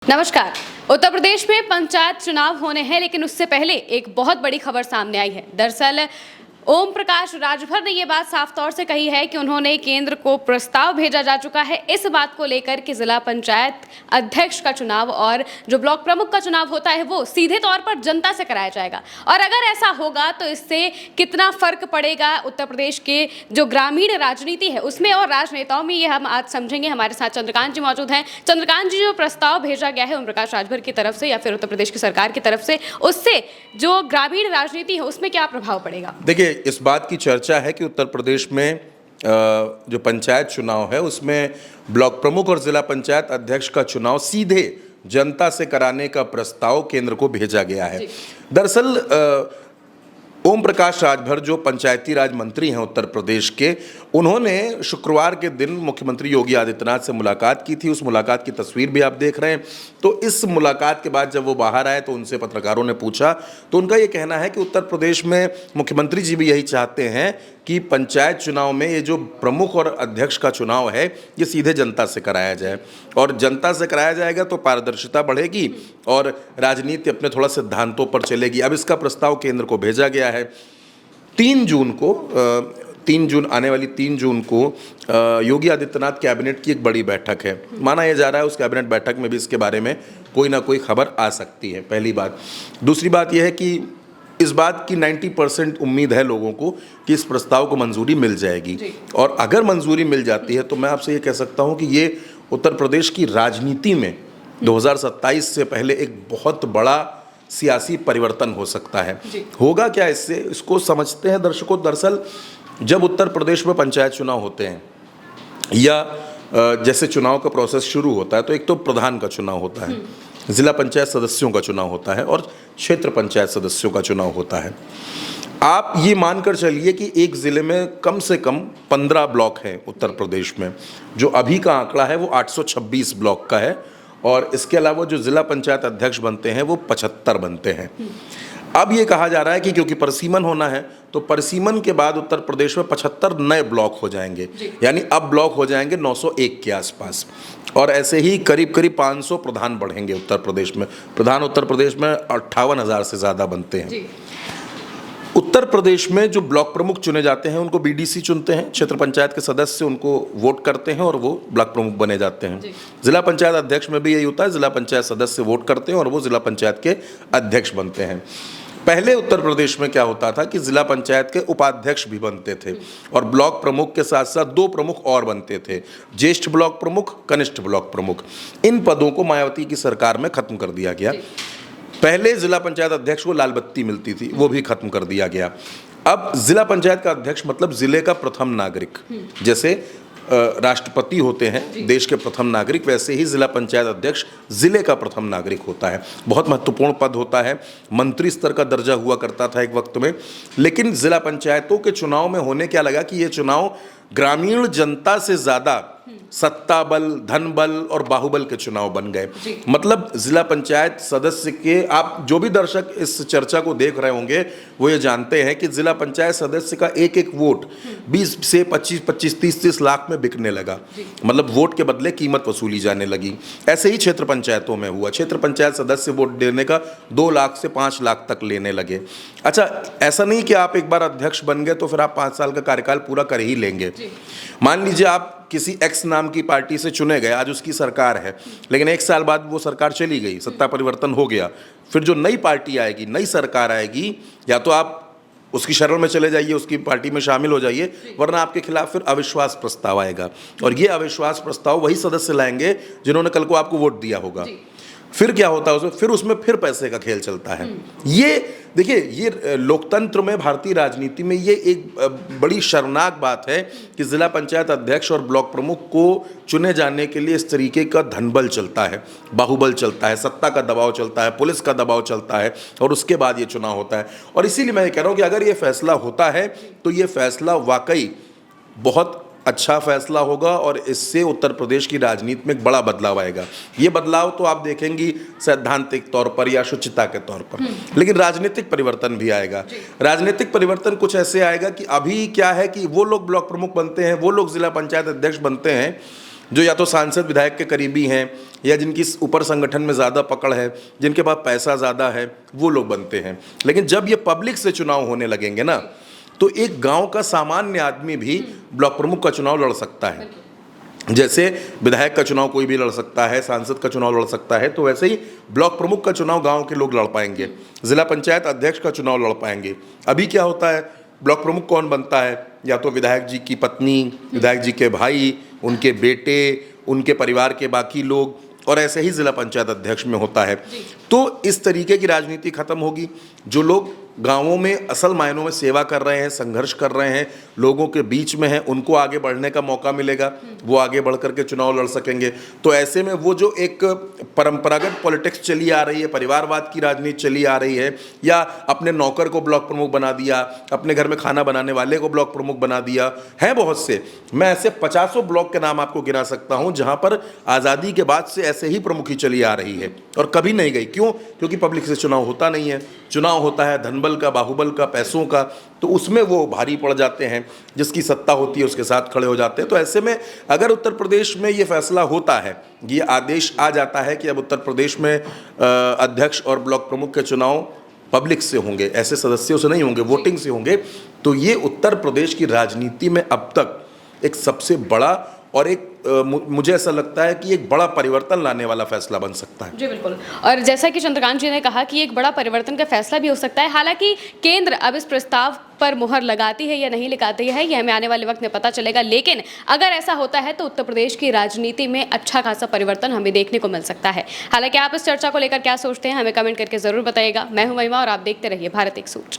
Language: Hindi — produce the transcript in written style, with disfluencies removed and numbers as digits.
नमस्कार। उत्तर प्रदेश में पंचायत चुनाव होने हैं, लेकिन उससे पहले एक बहुत बड़ी खबर सामने आई है। दरअसल ओम प्रकाश राजभर ने ये बात साफ तौर से कही है कि उन्होंने केंद्र को प्रस्ताव भेजा जा चुका है इस बात को लेकर कि जिला पंचायत अध्यक्ष का चुनाव और जो ब्लॉक प्रमुख का चुनाव होता है वो सीधे तौर पर जनता से कराया जाएगा। और अगर ऐसा होगा तो इससे कितना फर्क पड़ेगा उत्तर प्रदेश के जो ग्रामीण राजनीति है उसमें और राजनेताओं में, ये हम आज समझेंगे। हमारे साथ चंद्रकांत जी मौजूद हैं। चंद्रकांत जी, जो प्रस्ताव भेजा गया है ओम प्रकाश राजभर की तरफ से या फिर उत्तर प्रदेश की सरकार की तरफ से, उससे जो ग्रामीण राजनीति है उसमें क्या प्रभाव पड़ेगा? देखिए, इस बात की चर्चा है कि उत्तर प्रदेश में जो पंचायत चुनाव है उसमें ब्लॉक प्रमुख और जिला पंचायत अध्यक्ष का चुनाव सीधे जनता से कराने का प्रस्ताव केंद्र को भेजा गया है। दरअसल ओम प्रकाश राजभर जो पंचायती राज मंत्री हैं उत्तर प्रदेश के, उन्होंने शुक्रवार के दिन मुख्यमंत्री योगी आदित्यनाथ से मुलाकात की थी। उस मुलाकात की तस्वीर भी आप देख रहे हैं। तो इस मुलाकात के बाद जब वो बाहर आए तो उनसे पत्रकारों ने पूछा, तो उनका ये कहना है कि उत्तर प्रदेश में मुख्यमंत्री जी भी यही चाहते हैं कि पंचायत चुनाव में ये जो प्रमुख और अध्यक्ष का चुनाव है ये सीधे जनता से कराया जाए, और जनता से कराया जाएगा तो पारदर्शिता बढ़ेगी और राजनीति अपने थोड़ा सिद्धांतों पर चलेगी। अब इसका प्रस्ताव केंद्र को भेजा गया है। 3 जून आने वाली 3 जून को योगी आदित्यनाथ कैबिनेट की एक बड़ी बैठक है। माना यह जा रहा है उस कैबिनेट बैठक में भी इसके बारे में कोई ना कोई खबर आ सकती है, पहली बात। दूसरी बात यह है कि इस बात की 90% उम्मीद है लोगों को कि इस प्रस्ताव को मंजूरी मिल जाएगी, और अगर मंजूरी मिल जाती है तो मैं आपसे ये कह सकता हूँ कि ये उत्तर प्रदेश की राजनीति में 2027 से पहले एक बहुत बड़ा सियासी परिवर्तन हो सकता है। होगा क्या इससे, इसको समझते हैं दर्शकों। दरअसल जब उत्तर प्रदेश में पंचायत चुनाव होते हैं या जैसे चुनाव का प्रोसेस शुरू होता है तो एक तो प्रधान का चुनाव होता है, जिला पंचायत सदस्यों का चुनाव होता है और क्षेत्र पंचायत सदस्यों का चुनाव होता है। आप ये मानकर चलिए कि एक ज़िले में कम से कम 15 ब्लॉक हैं उत्तर प्रदेश में। जो अभी का आंकड़ा है वो 826 ब्लॉक का है, और इसके अलावा जो जिला पंचायत अध्यक्ष बनते हैं वो 75 बनते हैं। अब ये कहा जा रहा है कि क्योंकि परिसीमन होना है तो परिसीमन के बाद उत्तर प्रदेश में 75 नए ब्लॉक हो जाएंगे, यानी अब ब्लॉक हो जाएंगे 901 के आसपास, और ऐसे ही करीब करीब 500 प्रधान बढ़ेंगे उत्तर प्रदेश में। प्रधान उत्तर प्रदेश में 58,000 से ज़्यादा बनते हैं। उत्तर प्रदेश में जो ब्लॉक प्रमुख चुने जाते हैं उनको बीडीसी चुनते हैं, क्षेत्र पंचायत के सदस्य उनको वोट करते हैं और वो ब्लॉक प्रमुख बने जाते हैं। जिला पंचायत अध्यक्ष में भी यही होता है, जिला पंचायत सदस्य वोट करते हैं और वो जिला पंचायत के अध्यक्ष बनते हैं। पहले उत्तर प्रदेश में क्या होता था कि जिला पंचायत के उपाध्यक्ष भी बनते थे और ब्लॉक प्रमुख के साथ साथ 2 प्रमुख और बनते थे, ज्येष्ठ ब्लॉक प्रमुख, कनिष्ठ ब्लॉक प्रमुख। इन पदों को मायावती की सरकार में खत्म कर दिया गया। पहले जिला पंचायत अध्यक्ष को लाल बत्ती मिलती थी, वो भी खत्म कर दिया गया। अब जिला पंचायत का अध्यक्ष मतलब जिले का प्रथम नागरिक। जैसे राष्ट्रपति होते हैं देश के प्रथम नागरिक, वैसे ही जिला पंचायत अध्यक्ष जिले का प्रथम नागरिक होता है। बहुत महत्वपूर्ण पद होता है, मंत्री स्तर का दर्जा हुआ करता था एक वक्त में। लेकिन जिला पंचायतों के चुनाव में होने क्या लगा कि ये चुनाव ग्रामीण जनता से ज़्यादा सत्ता बल, धन बल और बाहुबल के चुनाव बन गए। मतलब जिला पंचायत सदस्य के, आप जो भी दर्शक इस चर्चा को देख रहे होंगे वो ये जानते हैं कि जिला पंचायत सदस्य का एक एक वोट 20 से 25, 30 लाख में बिकने लगा। मतलब वोट के बदले कीमत वसूली जाने लगी। ऐसे ही क्षेत्र पंचायतों में हुआ। क्षेत्र पंचायत सदस्य वोट देने का 2 लाख से 5 लाख तक लेने लगे। अच्छा, ऐसा नहीं कि आप एक बार अध्यक्ष बन गए तो फिर आप 5 साल का कार्यकाल पूरा कर ही लेंगे। मान लीजिए आप किसी एक्स नाम की पार्टी से चुने गए, आज उसकी सरकार है, लेकिन 1 साल बाद वो सरकार चली गई, सत्ता परिवर्तन हो गया। फिर जो नई पार्टी आएगी, नई सरकार आएगी, या तो आप उसकी शरण में चले जाइए, उसकी पार्टी में शामिल हो जाइए, वरना आपके खिलाफ फिर अविश्वास प्रस्ताव आएगा। और ये अविश्वास प्रस्ताव वही सदस्य लाएंगे जिन्होंने कल को आपको वोट दिया होगा। फिर क्या होता है उसमें, फिर पैसे का खेल चलता है। ये देखिए, ये लोकतंत्र में, भारतीय राजनीति में ये एक बड़ी शर्मनाक बात है कि जिला पंचायत अध्यक्ष और ब्लॉक प्रमुख को चुने जाने के लिए इस तरीके का धनबल चलता है, बाहुबल चलता है, सत्ता का दबाव चलता है, पुलिस का दबाव चलता है, और उसके बाद ये चुनाव होता है। और इसीलिए मैं ये कह रहा हूँ कि अगर ये फैसला होता है तो ये फैसला वाकई बहुत अच्छा फैसला होगा और इससे उत्तर प्रदेश की राजनीति में एक बड़ा बदलाव आएगा। ये बदलाव तो आप देखेंगी सैद्धांतिक तौर पर या शुचिता के तौर पर, लेकिन राजनीतिक परिवर्तन भी आएगा। राजनीतिक परिवर्तन कुछ ऐसे आएगा कि अभी क्या है कि वो लोग ब्लॉक प्रमुख बनते हैं, वो लोग जिला पंचायत अध्यक्ष बनते हैं जो या तो सांसद विधायक के करीबी हैं या जिनकी ऊपर संगठन में ज़्यादा पकड़ है, जिनके पास पैसा ज़्यादा है, वो लोग बनते हैं। लेकिन जब ये पब्लिक से चुनाव होने लगेंगे ना, तो एक गांव का सामान्य आदमी भी ब्लॉक प्रमुख का चुनाव लड़ सकता है। जैसे विधायक का चुनाव कोई भी लड़ सकता है, सांसद का चुनाव लड़ सकता है, तो वैसे ही ब्लॉक प्रमुख का चुनाव गांव के लोग लड़ पाएंगे, जिला पंचायत अध्यक्ष का चुनाव लड़ पाएंगे। अभी क्या होता है, ब्लॉक प्रमुख कौन बनता है? या तो विधायक जी की पत्नी, विधायक जी के भाई, उनके बेटे, उनके परिवार के बाकी लोग, और ऐसे ही जिला पंचायत अध्यक्ष में होता है। तो इस तरीके की राजनीति खत्म होगी। जो लोग गांवों में असल मायनों में सेवा कर रहे हैं, संघर्ष कर रहे हैं, लोगों के बीच में हैं, उनको आगे बढ़ने का मौका मिलेगा, वो आगे बढ़ करके चुनाव लड़ सकेंगे। तो ऐसे में वो जो एक परंपरागत पॉलिटिक्स चली आ रही है, परिवारवाद की राजनीति चली आ रही है, या अपने नौकर को ब्लॉक प्रमुख बना दिया, अपने घर में खाना बनाने वाले को ब्लॉक प्रमुख बना दिया है, बहुत से, मैं ऐसे 50 ब्लॉक के नाम आपको गिना सकता हूं जहां पर आज़ादी के बाद से ऐसे ही प्रमुखी चली आ रही है और कभी नहीं गई। क्यों? क्योंकि पब्लिक से चुनाव होता नहीं है। चुनाव होता है धनबल का, बाहुबल का, पैसों का, तो उसमें वो भारी पड़ जाते हैं, जिसकी सत्ता होती है उसके साथ खड़े हो जाते हैं। तो ऐसे में अगर उत्तर प्रदेश में ये फैसला होता है, ये आदेश आ जाता है कि अब उत्तर प्रदेश में अध्यक्ष और ब्लॉक प्रमुख के चुनाव पब्लिक से होंगे, ऐसे सदस्यों से नहीं होंगे, वोटिंग से होंगे, तो ये उत्तर प्रदेश की राजनीति में अब तक एक सबसे बड़ा और एक मुझे ऐसा लगता है कि एक बड़ा परिवर्तन लाने वाला फैसला बन सकता है। जी बिल्कुल। और जैसा कि चंद्रकांत जी ने कहा कि एक बड़ा परिवर्तन का फैसला भी हो सकता है। हालांकि केंद्र अब इस प्रस्ताव पर मुहर लगाती है या नहीं लगाती है, ये हमें आने वाले वक्त में पता चलेगा। लेकिन अगर ऐसा होता है तो उत्तर प्रदेश की राजनीति में अच्छा खासा परिवर्तन हमें देखने को मिल सकता है। हालांकि आप इस चर्चा को लेकर क्या सोचते हैं, हमें कमेंट करके जरूर बताइएगा। मैं हूं महिमा और आप देखते रहिए भारत एक सोच।